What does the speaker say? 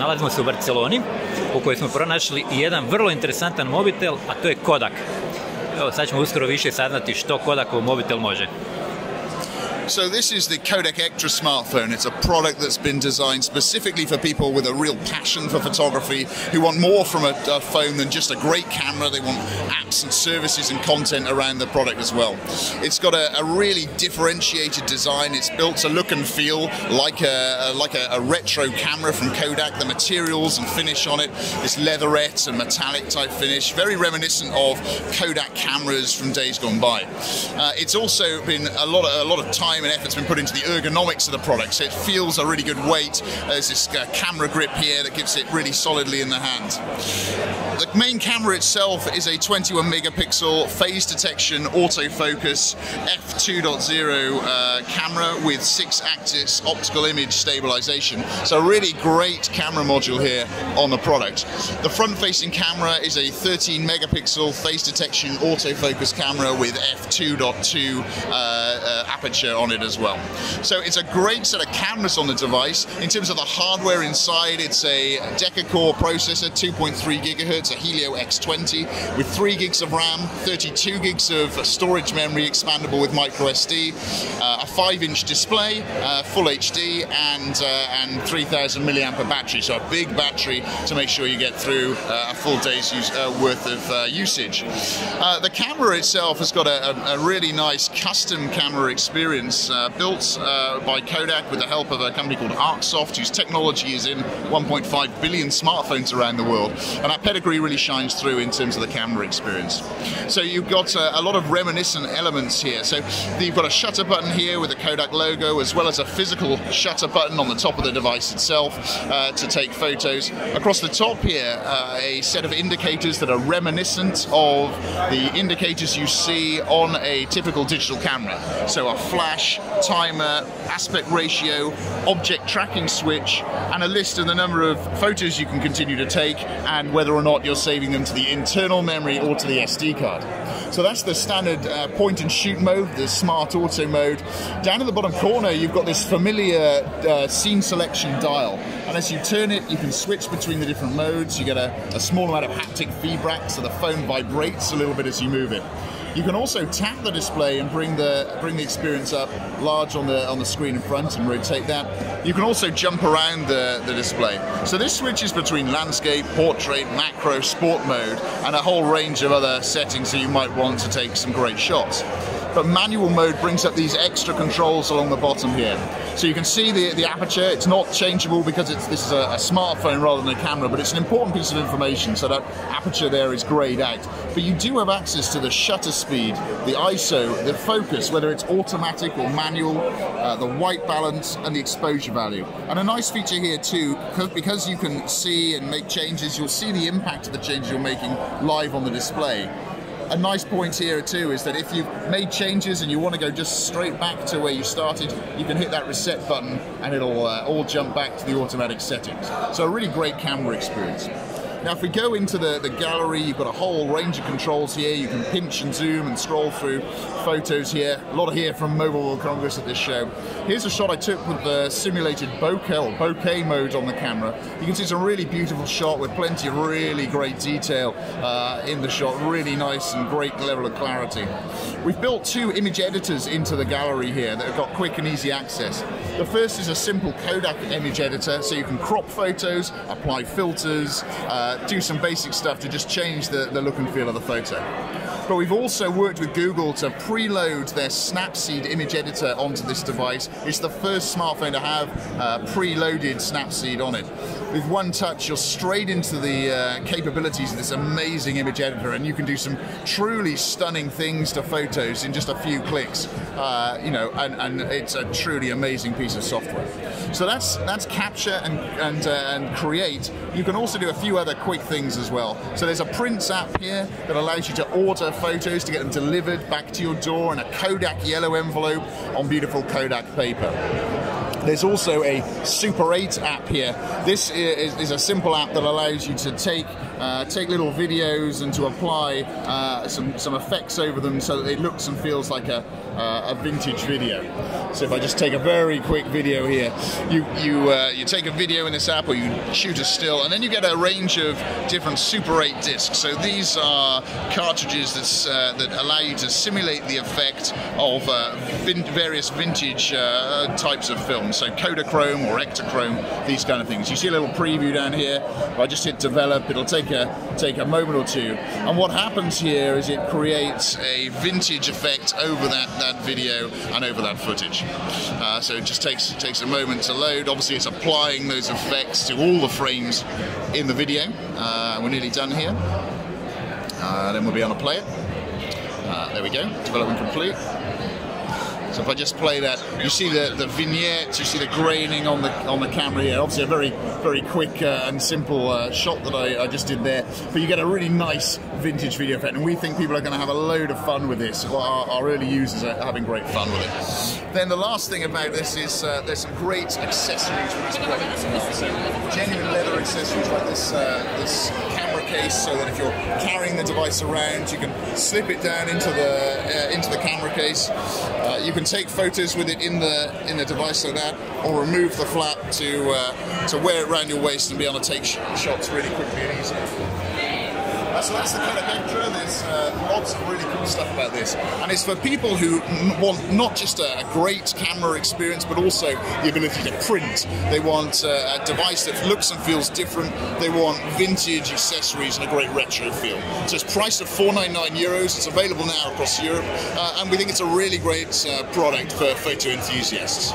Nalazimo se u Barceloni, u kojoj smo pronašli jedan vrlo interesantan mobitel, a to je Kodak. Evo, sad ćemo uskoro više saznati što Kodakov mobitel može. So this is the Kodak Ektra smartphone. It's a product that's been designed specifically for people with a real passion for photography, who want more from a phone than just a great camera. They want apps and services and content around the product as well. It's got a really differentiated design. It's built to look and feel like a retro camera from Kodak. The materials and finish on it, this leatherette and metallic type finish, very reminiscent of Kodak cameras from days gone by. It's also been a lot of time and effort's been put into the ergonomics of the product, so it feels a really good weight. There's this camera grip here that gives it really solidly in the hand. The main camera itself is a 21 megapixel phase detection autofocus f2.0 camera with 6-axis optical image stabilization. So a really great camera module here on the product. The front-facing camera is a 13 megapixel phase detection autofocus camera with f2.2 aperture on it as well. So it's a great set of cameras on the device. In terms of the hardware inside, it's a deca-core processor, 2.3 gigahertz, a Helio X20 with 3 gigs of RAM, 32 gigs of storage memory expandable with micro SD, a 5-inch display, full HD, and 3000 milliampere battery. So a big battery to make sure you get through a full day's worth of usage. The camera itself has got a really nice custom camera experience built by Kodak with the help of a company called Arcsoft, whose technology is in 1.5 billion smartphones around the world, and that pedigree really shines through in terms of the camera experience. So you've got a lot of reminiscent elements here. So you've got a shutter button here with the Kodak logo, as well as a physical shutter button on the top of the device itself to take photos. Across the top here, a set of indicators that are reminiscent of the indicators you see on a typical digital camera. So a flash, timer, aspect ratio, object tracking switch, and a list of the number of photos you can continue to take and whether or not you're saving them to the internal memory or to the SD card. So that's the standard point and shoot mode, the smart auto mode. Down in the bottom corner, you've got this familiar scene selection dial. And as you turn it, you can switch between the different modes. You get a small amount of haptic feedback, so the phone vibrates a little bit as you move it. You can also tap the display and bring the experience up large on the screen in front and rotate that. You can also jump around the display. So this switches between landscape, portrait, macro, sport mode, and a whole range of other settings that you might want to take some great shots. But manual mode brings up these extra controls along the bottom here. So you can see the aperture. It's not changeable because this is a smartphone rather than a camera, but it's an important piece of information, so that aperture there is grayed out. But you do have access to the shutter speed, the ISO, the focus, whether it's automatic or manual, the white balance, and the exposure value. And a nice feature here too, because you can see and make changes, you'll see the impact of the changes you're making live on the display. A nice point here too is that if you've made changes and you want to go just straight back to where you started, you can hit that reset button and it'll all jump back to the automatic settings. So a really great camera experience. Now if we go into the gallery, you've got a whole range of controls here. You can pinch and zoom and scroll through photos here. A lot of here from Mobile World Congress at this show. Here's a shot I took with the simulated bokeh mode on the camera. You can see it's a really beautiful shot with plenty of really great detail in the shot. Really nice and great level of clarity. We've built 2 image editors into the gallery here that have got quick and easy access. The first is a simple Kodak image editor, so you can crop photos, apply filters, do some basic stuff to just change the look and feel of the photo. But we've also worked with Google to preload their Snapseed image editor onto this device. It's the first smartphone to have preloaded Snapseed on it. With one touch, you're straight into the capabilities of this amazing image editor, and you can do some truly stunning things to photos in just a few clicks. You know, and it's a truly amazing piece of software. So that's capture and create. You can also do a few other quick things as well. So there's a prints app here that allows you to order photos to get them delivered back to your door in a Kodak yellow envelope on beautiful Kodak paper. There's also a Super 8 app here. This is a simple app that allows you to take take little videos and to apply some effects over them so that it looks and feels like a vintage video. So if I just take a very quick video here, you take a video in this app, or you shoot a still, and then you get a range of different Super 8 discs. So these are cartridges that allow you to simulate the effect of various vintage types of films. So Kodak or Ektra, these kind of things. You see a little preview down here. If I just hit develop, it'll take a moment or two. And what happens here is it creates a vintage effect over that video and over that footage. So it just takes a moment to load. Obviously it's applying those effects to all the frames in the video. We're nearly done here. Then we'll be able to play it. There we go, development complete. So if I just play that, you see the vignettes, you see the graining on the camera here. Obviously a very quick and simple shot that I just did there, but you get a really nice vintage video effect, and we think people are going to have a load of fun with this. Well, our early users are having great fun with it. Then the last thing about this is there's some great accessories with this product. So genuine leather accessories like this camera case, so that if you're carrying the device around, you can slip it down into the camera case. You can take photos with it in the device like that, or remove the flap to wear it around your waist and be able to take shots really quickly and easily. So that's the Kodak Ektra. There's lots of really cool stuff about this, and it's for people who want not just a great camera experience, but also the ability to print. They want a device that looks and feels different. They want vintage accessories and a great retro feel. So it's priced at €499. It's available now across Europe, and we think it's a really great product for photo enthusiasts.